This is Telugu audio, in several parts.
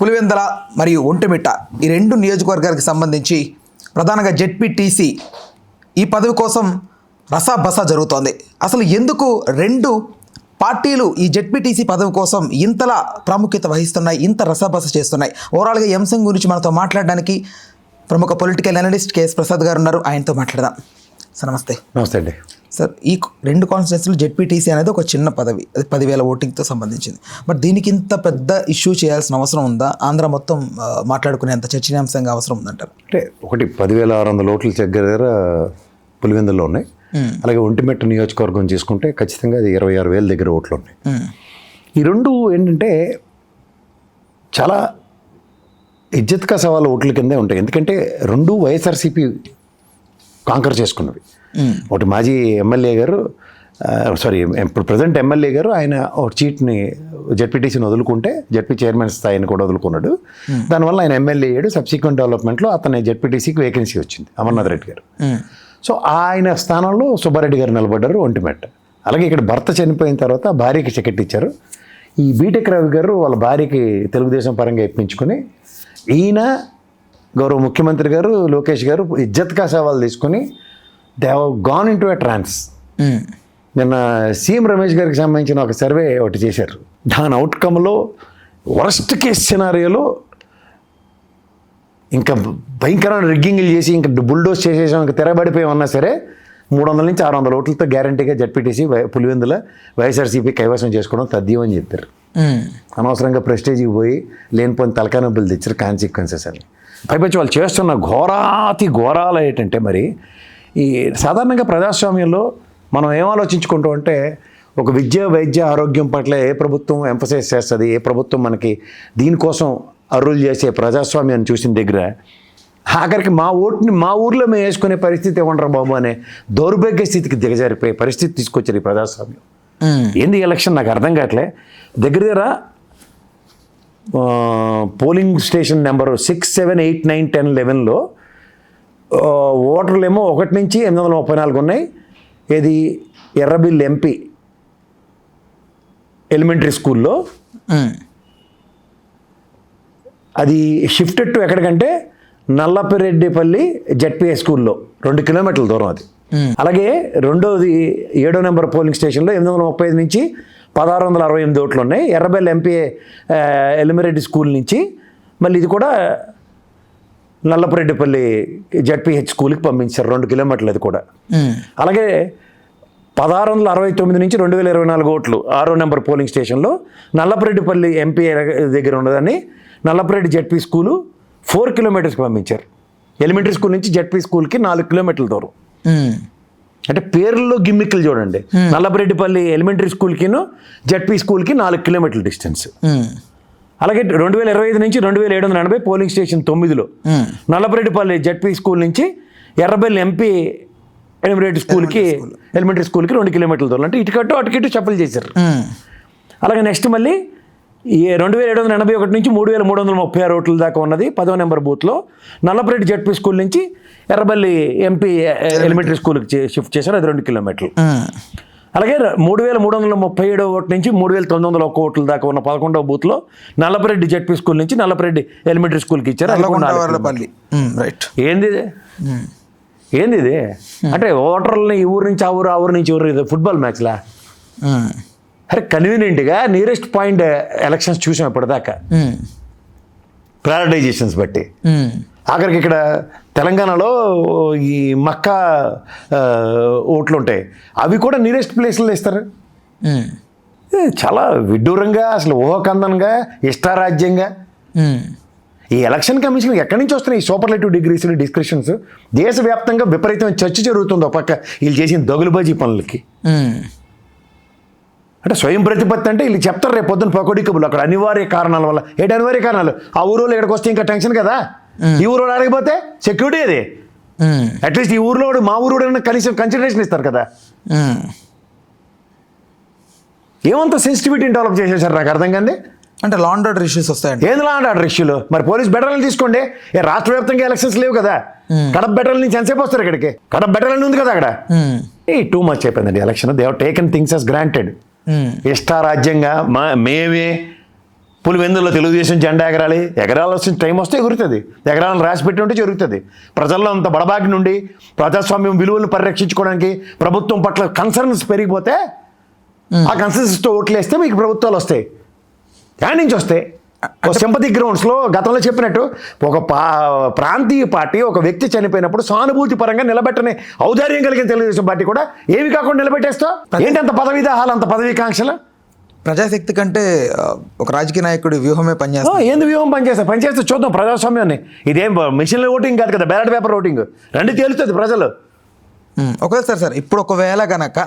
పులివెందల మరియు ఒంటిమిట్ట ఈ రెండు నియోజకవర్గాలకు సంబంధించి ప్రధానంగా జెడ్పీటీసీ ఈ పదవి కోసం రసాబస జరుగుతోంది. అసలు ఎందుకు రెండు పార్టీలు ఈ జెడ్పీటీసీ పదవి కోసం ఇంతలా ప్రాముఖ్యత వహిస్తున్నాయి, ఇంత రసాబస చేస్తున్నాయి? ఓవరాల్గా ఈ అంశం గురించి మనతో మాట్లాడడానికి ప్రముఖ పొలిటికల్ అనలిస్ట్ కేఎస్ ప్రసాద్ గారు ఉన్నారు. ఆయనతో మాట్లాడదాం. సార్ నమస్తే. నమస్తే అండి. సార్, ఈ రెండు కాన్స్టిట్యున్సీలు జెడ్పీటీసీ అనేది ఒక చిన్న పదవి, అది 10,000 ఓటింగ్తో సంబంధించింది. బట్ దీనికి ఇంత పెద్ద ఇష్యూ చేయాల్సిన అవసరం ఉందా? ఆంధ్ర మొత్తం మాట్లాడుకునేంత చర్చనీయాంశంగా అవసరం ఉందంటారు? అంటే ఒకటి 10,600 ఓట్ల దగ్గర పులివెందుల్లో ఉన్నాయి. అలాగే ఒంటిమిట్ట నియోజకవర్గం చేసుకుంటే ఖచ్చితంగా అది 26,000 దగ్గర ఓట్లు ఉన్నాయి. ఈ రెండు ఏంటంటే చాలా ఇజ్జత్ కా సవాల్ ఓట్ల కిందే ఉంటాయి. ఎందుకంటే రెండు వైఎస్ఆర్సీపీ కాంకర్ చేసుకున్నవి. ఒకటి మాజీ ఎమ్మెల్యే గారు, ఇప్పుడు ప్రజెంట్ ఎమ్మెల్యే గారు ఆయన ఒక సీట్ని జెడ్పీటీసీని వదులుకుంటే జెడ్పీ చైర్మన్ స్థాయిని కూడా వదులుకున్నాడు. దానివల్ల ఆయన ఎమ్మెల్యే అయ్యాడు. సబ్సిక్వెంట్ డెవలప్మెంట్లో అతని జెడ్పీటీసీకి వేకెన్సీ వచ్చింది, అమర్నాథ్ రెడ్డి గారు. సో ఆయన స్థానంలో సుబ్బారెడ్డి గారు నిలబడ్డారు ఒంటిమిట్ట. అలాగే ఇక్కడ భర్త చనిపోయిన తర్వాత భార్యకి టికెట్ ఇచ్చారు. ఈ బీటెక్ రవి గారు వాళ్ళ భార్యకి తెలుగుదేశం పరంగా ఇప్పించుకొని ఈయన గౌరవ ముఖ్యమంత్రి గారు లోకేష్ గారు ఇజ్జత్ కా సవాల్ తీసుకొని they have gone into a trance. నిన్న సీఎం రమేష్ గారికి సంబంధించిన ఒక సర్వే ఒకటి చేశారు. దాని అవుట్కమ్లో వరస్ట్ కేస్ సినారియోలో ఇంకా భయంకరమైన రిగ్గింగ్లు చేసి ఇంకా బుల్డోస్ చేసేసాం, ఇంకా తెరబడిపోయి ఉన్నా సరే 300 నుంచి 600 ఓట్లతో గ్యారంటీగా జెడ్పీటీసీ పులివెందుల వైఎస్ఆర్సీపీ కైవసం చేసుకోవడం తథ్యం అని చెప్పారు. అనవసరంగా ప్రెస్టేజ్కి పోయి లేనిపోయిన తలకాయ నొప్పులు తెచ్చారు కాన్సిక్వెన్సెస్ అని. పైపచ్చి వాళ్ళు చేస్తున్న ఘోరాతి ఘోరాలు ఏంటంటే, మరి ఈ సాధారణంగా ప్రజాస్వామ్యంలో మనం ఏం ఆలోచించుకుంటాం అంటే, ఒక విద్య వైద్య ఆరోగ్యం పట్ల ఏ ప్రభుత్వం ఎంఫసైజ్ చేస్తుంది, ఏ ప్రభుత్వం మనకి దీనికోసం అర్రులు చేసే ప్రజాస్వామ్యాన్ని చూసిన దగ్గర ఆఖరికి మా ఓటుని మా ఊర్లో మేము వేసుకునే పరిస్థితి ఇవ్వంటారు బాబు అనే దౌర్భాగ్య స్థితికి దిగజారిపోయే పరిస్థితి తీసుకొచ్చారు ఈ ప్రజాస్వామ్యం. ఏంది ఎలక్షన్ నాకు అర్థం కావట్లే. దగ్గర పోలింగ్ స్టేషన్ నెంబరు 6, 7, 8, 9, 10, 11లో ఓటర్లు ఏమో 1 నుంచి 834 ఉన్నాయి. ఇది ఎర్రబిల్ ఎంపీ ఎలిమెంటరీ స్కూల్లో. అది షిఫ్టెడ్ టు ఎక్కడికంటే నల్లపిరెడ్డిపల్లి జెడ్పీఏ స్కూల్లో 2 కిలోమీటర్ల దూరం అది. అలాగే రెండోది 7వ నెంబర్ పోలింగ్ స్టేషన్లో 835 నుంచి 1,668 ఓట్లు ఉన్నాయి. ఎర్రబెల్ ఎంపీఏ ఎలిమిరెడ్డి స్కూల్ నుంచి మళ్ళీ ఇది కూడా నల్లపురెడ్డిపల్లి జెడ్పీహెచ్ స్కూల్కి పంపించారు, 2 కిలోమీటర్లు అది కూడా. అలాగే 1,669 నుంచి 2,024 ఓట్లు 6వ నెంబర్ పోలింగ్ స్టేషన్లో నల్లపురెడ్డిపల్లి ఎంపీఏ దగ్గర ఉన్నదని నల్లపురెడ్డి జెడ్పీ స్కూలు 4 కిలోమీటర్స్కి పంపించారు. ఎలిమెంటరీ స్కూల్ నుంచి జెడ్పీ స్కూల్కి 4 కిలోమీటర్ల దూరం. అంటే పేర్లలో గిమ్మిక్కులు చూడండి. నల్లపురెడ్డిపల్లి ఎలిమెంటరీ స్కూల్కి జెడ్పీ స్కూల్కి 4 కిలోమీటర్ల డిస్టెన్స్. అలాగే 2025 నుంచి 2,780 పోలింగ్ స్టేషన్ 9లో నల్లపురెడ్డిపల్లి జెడ్పీ స్కూల్ నుంచి ఎర్రబెల్ ఎంపీ ఎలిమెంటరీ స్కూల్కి 2 కిలోమీటర్ల దూరం. అంటే ఇటుకట్టు అటుకిట్టు చెప్పలు చేశారు. అలాగే నెక్స్ట్ మళ్ళీ 2,781 నుంచి 3,336 ఓట్ల దాకా ఉన్నది 10వ నెంబర్ బూత్లో నల్లపురెడ్డి జెడ్పీ స్కూల్ నుంచి ఎర్రబెల్లి ఎంపీ ఎలిమెంటరీ స్కూల్కి షిఫ్ట్ చేశారు, అది 2 కిలోమీటర్లు. అలాగే 3,337 ఓట్ల నుంచి 3,901 ఓట్ల దాకా ఉన్న 11వ బూత్లో నల్లపురెడ్డి జెడ్పీ స్కూల్ నుంచి నల్లపురెడ్డి ఎలిమెంటరీ స్కూల్కి ఇచ్చారు. ఏంది ఇది? అంటే ఓటర్లని ఈ ఊరు నుంచి ఆ ఊరు నుంచి ఊరు ఫుట్బాల్ మ్యాచ్లా? అరే కన్వీనియంట్గా నియరెస్ట్ పాయింట్ ఎలక్షన్స్ చూసాం ఇప్పటిదాకా, ప్రయారిటైజేషన్స్ బట్టి. ఆఖరికి ఇక్కడ తెలంగాణలో ఈ మక్కా ఓట్లు ఉంటాయి, అవి కూడా నియరెస్ట్ ప్లేస్లో ఇస్తారు. చాలా విడ్డూరంగా, అసలు ఊహకందనంగా, ఇష్టారాజ్యంగా. ఈ ఎలక్షన్ కమిషన్ ఎక్కడి నుంచి వస్తున్నాయి ఈ సూపర్లేటివ్ డిగ్రీస్ డిస్క్రిప్షన్స్? దేశవ్యాప్తంగా విపరీతమైన చర్చ జరుగుతుంది ఒక పక్క వీళ్ళు చేసిన దగులుబాజీ పనులకి. అంటే స్వయం ప్రతిపత్తి అంటే వీళ్ళు చెప్తారు రేపు పొద్దున్న పకోడీ కబులు అక్కడ అనివార్య కారణాల వల్ల. ఏంటి అనివార్య కారణాలు? ఆ ఊరోళ్ళు ఇక్కడికి వస్తే ఇంకా టెన్షన్ కదా. ఈ ఊరోడు అడగపోతే సెక్యూరిటీ అది. అట్లీస్ట్ ఈ ఊరిలోడు మా ఊరోడైనా కనీసం కన్సిడరేషన్ ఇస్తారు కదా. ఏమంత సెన్సిటివిటీని డెవలప్ చేసేసారు నాకు అర్థం కాదు. అంటే లా అండ్ ఆర్డర్ ఇష్యూస్ వస్తాయండి. ఏంది లా అండ్ ఆర్డర్ ఇష్యూలు? మరి పోలీస్ బెటాలియన్ తీసుకోండి. రాష్ట్ర వ్యాప్తంగా ఎలక్షన్స్ లేవు కదా. కడప బెటాలియన్ నుంచి ఎంతసేపు వస్తారు ఇక్కడికి? కడప బెటాలియన్ ఉంది కదా అక్కడ. టూ మచ్ అయిపోయిందండి election. They have taken things as granted. ఇష్టారాజ్యంగా మేమే పులివెందుల్లో తెలుగుదేశం జెండా ఎగరాల్సిన టైం వస్తే ఎగురుతుంది. ఎగరాలను రాసి పెట్టి ఉంటే జరుగుతుంది. ప్రజల్లో అంత బడబాకి నుండి ప్రజాస్వామ్యం విలువలను పరిరక్షించుకోవడానికి ప్రభుత్వం పట్ల కన్సర్న్స్ పెరిగిపోతే ఆ కన్సర్న్స్తో ఓట్లు వేస్తే మీకు ప్రభుత్వాలు వస్తాయి. దాని నుంచి వస్తాయి. ఒక సింపతి గ్రౌండ్స్లో గతంలో చెప్పినట్టు ఒక ప్రాంతీయ పార్టీ ఒక వ్యక్తి చనిపోయినప్పుడు సానుభూతి పరంగా నిలబెట్టని ఔదార్యం కలిగిన తెలుగుదేశం పార్టీ కూడా ఏమి కాకుండా నిలబెట్టేస్తావు. ఏంటి అంత పదవి దాహాలు, అంత పదవీకాంక్షలు? ప్రజాశక్తి కంటే ఒక రాజకీయ నాయకుడి వ్యూహమే పనిచేస్తుంది. ఏంది వ్యూహం పనిచేస్తే చూద్దాం ప్రజాస్వామ్యాన్ని. ఇదేం మిషన్ ఓటింగ్ కాదు కదా, బ్యాలెట్ పేపర్ ఓటింగ్. రెండు తేలుతుంది ప్రజలు. ఒకవేళ సార్ ఇప్పుడు ఒకవేళ గనక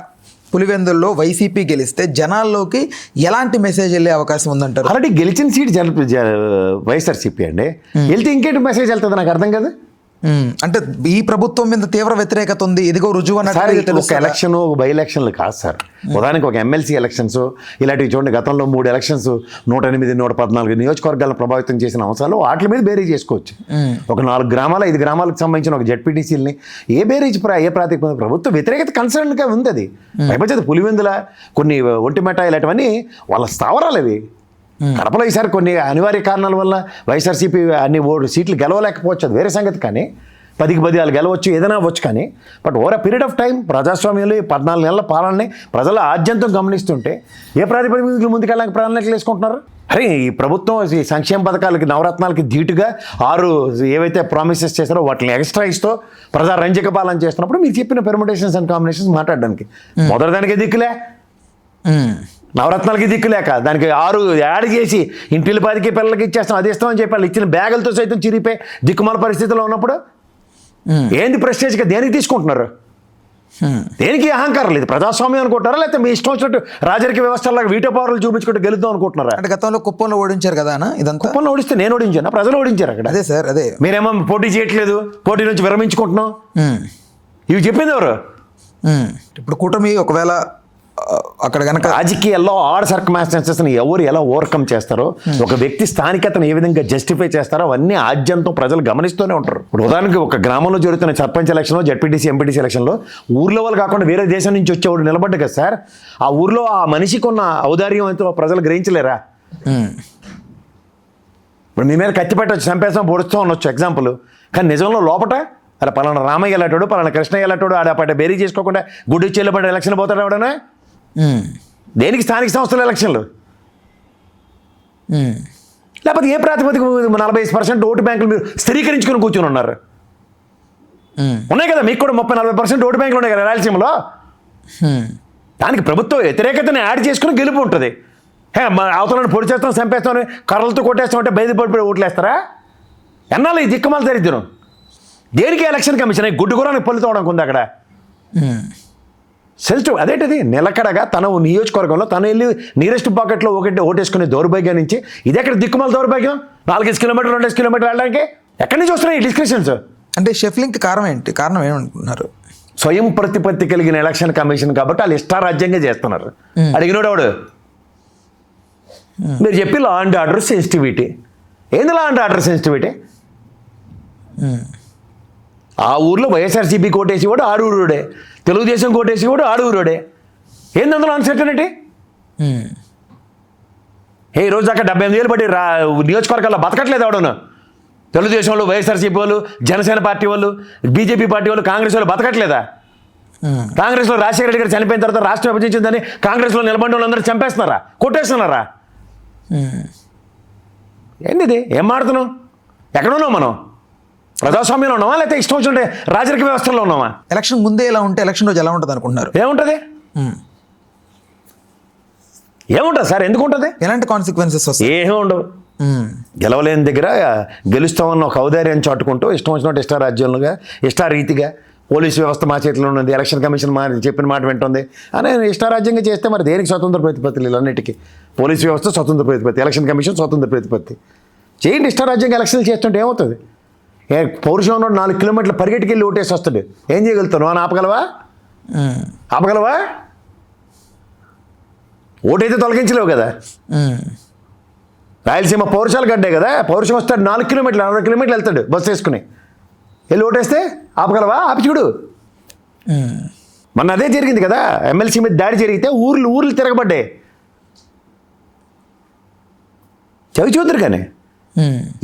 పులివెందుల్లో వైసీపీ గెలిస్తే జనాల్లోకి ఎలాంటి మెసేజ్ వెళ్ళే అవకాశం ఉందంటారు? ఆల్రెడీ గెలిచిన సీట్ వైఎస్ఆర్సీపీ అండి. వెళ్తే ఇంకేంటి మెసేజ్ వెళ్తుంది నాకు అర్థం కదా. అంటే ఈ ప్రభుత్వం మీద తీవ్ర వ్యతిరేకత ఉంది, ఇదిగో రుజువు అన్నట్టు. ఒక ఎలక్షన్ ఒక బై ఎలక్షన్లు కాదు సార్. ఉదాహరణకి ఒక ఎమ్మెల్సీ ఎలక్షన్స్ ఇలాంటివి చూడండి. గతంలో 3 ఎలక్షన్స్ 108, 114 నియోజకవర్గాలను ప్రభావితం చేసిన అంశాలు వాటి మీద బేరీ చేసుకోవచ్చు. ఒక 4 గ్రామాలు 5 గ్రామాలకు సంబంధించిన ఒక జెడ్పీటీసీలని ఏ బేరీజ్ ఏ ప్రాతిపదికన ప్రభుత్వ వ్యతిరేకత కన్సర్న్గా ఉంది. అది పైపంచేది పులివెందుల కొన్ని ఒంటిమెట్ట ఇలాంటివన్నీ వాళ్ళ స్థావరాలు అవి. కడపలో ఈసారి కొన్ని అనివార్య కారణాల వల్ల వైఎస్ఆర్సీపీ అన్ని సీట్లు గెలవలేకపోవచ్చు, అది వేరే సంగతి. కానీ 10కి 10 వాళ్ళు గెలవచ్చు, ఏదైనా అవ్వచ్చు. కానీ but over a period of time ప్రజాస్వామ్యంలో 14 నెలల పాలనని ప్రజల ఆద్యంతం గమనిస్తుంటే ఏ ప్రాతిపదికన ముందుకెళ్ళడానికి ప్రణాళికలు వేసుకుంటున్నారు? అరే ఈ ప్రభుత్వం ఈ సంక్షేమ పథకాలకి నవరత్నాలకి ధీటుగా 6 ఏవైతే ప్రామిసెస్ చేస్తారో వాటిని ఎక్స్ట్రా ఇస్తూ ప్రజా రంజక పాలన చేస్తున్నప్పుడు మీరు చెప్పిన పెర్ముటేషన్స్ అండ్ కాంబినేషన్స్ మాట్లాడడానికి మొదటిదానికి దిక్కులే, నవరత్నాలకి దిక్కులేక దానికి 6 యాడ్ చేసి ఇంటిల్లి 10కి పిల్లలకి ఇచ్చేస్తాం, అది ఇస్తామని చెప్పి వాళ్ళు ఇచ్చిన బ్యాగులతో సైతం చిరిగిపోయి దిక్కుమాల పరిస్థితిలో ఉన్నప్పుడు ఏంది ప్రెస్టేజ్గా దేనికి తీసుకుంటున్నారు? దేనికి అహంకారం లేదు. ప్రజాస్వామ్యం అనుకుంటారా, లేకపోతే మీ ఇష్టం వచ్చినట్టు రాజకీయ వ్యవస్థలాగా వీటో పవర్లు చూపించుకుంటూ గెలుద్దాం అనుకుంటున్నారా? అంటే గతంలో కుప్పంలో ఓడించారు కదా ఇదంతా. కుప్పంలో ఓడిస్తే నేను ఓడించాను, ప్రజలు ఓడించారు అక్కడ. అదే సార్, అదే మీరేమో పోటీ చేయట్లేదు, పోటీ నుంచి విరమించుకుంటున్నాం, ఇవి చెప్పింది ఎవరు? ఇప్పుడు కూటమి ఒకవేళ అక్కడ కనుక రాజకీయాల్లో ఆడ్ సర్కమ్స్టాన్సెస్ని ఎవరు ఎలా ఓవర్కమ్ చేస్తారో, ఒక వ్యక్తి స్థానికతను ఏ విధంగా జస్టిఫై చేస్తారో అవన్నీ ఆద్యంతో ప్రజలు గమనిస్తూనే ఉంటారు. ఇప్పుడు ఉదాహరణకి ఒక గ్రామంలో జరుగుతున్న సర్పంచ్ ఎలక్షన్లో, జెడ్పీటీసీ, ఎంపీటీసీ ఎలక్షన్లో ఊర్లో వాళ్ళు కాకుండా వేరే దేశం నుంచి వచ్చేవాడు నిలబడ్డ కదా సార్. ఆ ఊర్లో ఆ మనిషికి ఉన్న ఔదార్యం అయితే ప్రజలు గ్రహించలేరా? ఇప్పుడు మీ మీద కత్తి పెట్టవచ్చు, చంపేస్తాం, పొడుస్తూ ఉండొచ్చు ఎగ్జాంపుల్. కానీ నిజంలో లోపట అలా పలానా రామయ్య వెళ్ళాటాడు, పలానా కృష్ణయ్య వెళ్ళాటాడు, ఆడపడ్డ బేరీ చేసుకోకుండా గుడ్డి చెల్లబడ్డ ఎలక్షన్ పోతాడు ఎవడనా? దేనికి స్థానిక సంస్థల ఎలక్షన్లు? లేకపోతే ఏ ప్రాతిపదిక 40% ఓటు బ్యాంకులు మీరు స్థిరీకరించుకొని కూర్చొని ఉన్నారు? ఉన్నాయి కదా మీకు కూడా 30-40% ఓటు బ్యాంకులు ఉన్నాయి కదా రాయలసీమలో. దానికి ప్రభుత్వ వ్యతిరేకతని యాడ్ చేసుకుని గెలుపు ఉంటుంది. అవతలను పొడి చేస్తాం, చంపేస్తాం, కర్రలతో కొట్టేస్తాం అంటే బయలుపడిపోయి ఓట్లు వేస్తారా? ఎన్నాళ్ళు ఈ దిక్కుమాల దరిద్రం? దేనికి ఎలక్షన్ కమిషన్ గుడ్డు గురానికి పళ్ళు తోవడానికి ఉంది అక్కడ. సెన్సిటివ్ అదేంటిది నిలకడగా తన నియోజకవర్గంలో తను వెళ్ళి నీరెస్ట్ పాకెట్లో ఓటేసుకునే దౌర్భాగ్యం నుంచి ఇది ఎక్కడ దిక్కుమాల దౌర్భాగ్యం? 4 కిలోమీటర్లు 2 కిలోమీటర్లు వెళ్ళడానికి ఎక్కడి నుంచి వస్తున్నాయి ఈ డిస్కషన్స్? అంటే షెఫ్లింగ్కి కారణం ఏమనుకుంటున్నారు? స్వయం ప్రతిపత్తి కలిగిన ఎలక్షన్ కమిషన్ కాబట్టి వాళ్ళు ఇష్టారాజ్యంగా చేస్తున్నారు. అడిగినోడు ఎవడు? మీరు చెప్పి లా అండ్ ఆర్డర్ సెన్సిటివిటీ. ఏంది లా అండ్ ఆర్డర్ సెన్సిటివిటీ? ఆ ఊర్లో వైఎస్ఆర్సీపీ కోటేసి కూడా ఆడూరుడే, తెలుగుదేశం కోటేసి కూడా ఆడూరుడే. ఏంది అందులో అన్సర్టనిటీ? ఈ రోజు దాకా 78 ఏళ్ళు బట్టి నియోజకవర్గాల్లో బతకట్లేదు ఎవడను. తెలుగుదేశంలో వైఎస్ఆర్సీపీ వాళ్ళు, జనసేన పార్టీ వాళ్ళు, బీజేపీ పార్టీ వాళ్ళు, కాంగ్రెస్ వాళ్ళు బతకట్లేదా? కాంగ్రెస్లో రాజశేఖర రెడ్డి గారు చనిపోయిన తర్వాత రాష్ట్రం విభజించిందని కాంగ్రెస్లో నిలబడిన వాళ్ళందరూ చంపేస్తున్నారా, కొట్టేస్తున్నారా? ఏంది ఏం మాడుతున్నాం? ఎక్కడున్నాం మనం? ప్రజాస్వామ్యంలో ఉన్నామా, లేకపోతే ఇష్టం వచ్చింటే రాజకీయ వ్యవస్థలో ఉన్నామా? ఎలక్షన్ ముందే ఎలా ఉంటే ఎలక్షన్ రోజు ఎలా ఉంటుంది అనుకుంటున్నారు? ఏముంటుంది సార్? ఎందుకు ఉంటుంది? ఎలాంటి కాన్సిక్వెన్సెస్ వస్తాయి? ఏమీ ఉండవు. గెలవలేని దగ్గర గెలుస్తామన్న ఒక ఔదార్యం చాటుకుంటూ ఇష్టం వచ్చినట్టు ఇష్టారాజ్యంగా ఇష్టారీతిగా పోలీసు వ్యవస్థ మా చేతిలో ఉన్నది, ఎలక్షన్ కమిషన్ చెప్పిన మాట వింటుంది అని ఇష్టారాజ్యంగా చేస్తే మరి దేనికి స్వతంత్ర ప్రతిపత్తులు? అన్నిటికీ పోలీసు వ్యవస్థ స్వతంత్ర ప్రతిపత్తి, ఎలక్షన్ కమిషన్ స్వతంత్ర ప్రతిపత్తి. చేయండి ఇష్టారాజ్యంగా ఎలక్షన్లు చేస్తుంటే ఏమవుతుంది? పౌరుషం ఉన్నాడు 4 కిలోమీటర్లు పరిగెట్టుకెళ్ళి ఓటేసి వస్తాడు, ఏం చేయగలుగుతావు? అని ఆపగలవా? ఓటైతే తొలగించలేవు కదా. రాయలసీమ పౌరుషాలు గడ్డే కదా, పౌరుషం వస్తాడు 4 కిలోమీటర్లు 60 కిలోమీటర్లు వెళ్తాడు బస్సు వేసుకుని, వెళ్ళి ఓటేస్తే ఆపగలవా? ఆపి చూడు. మొన్న అదే జరిగింది కదా, ఎమ్మెల్సీ మీద దాడి జరిగితే ఊర్లు తిరగబడ్డాయి. చవిచూతురుగానే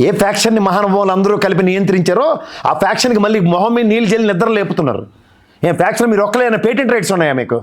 ఏ ఫ్యాక్షన్ని మహానుభావులు అందరూ కలిపి నియంత్రించారో ఆ ఫ్యాక్షన్కి మళ్ళీ మొహం మీద నీళ్ళు జల్లి నిద్ర లేపుతున్నారు. ఏం ఫ్యాక్షన్ మీరు ఒక్కలేనా పేటెంట్ రైట్స్ ఉన్నాయా మీకు?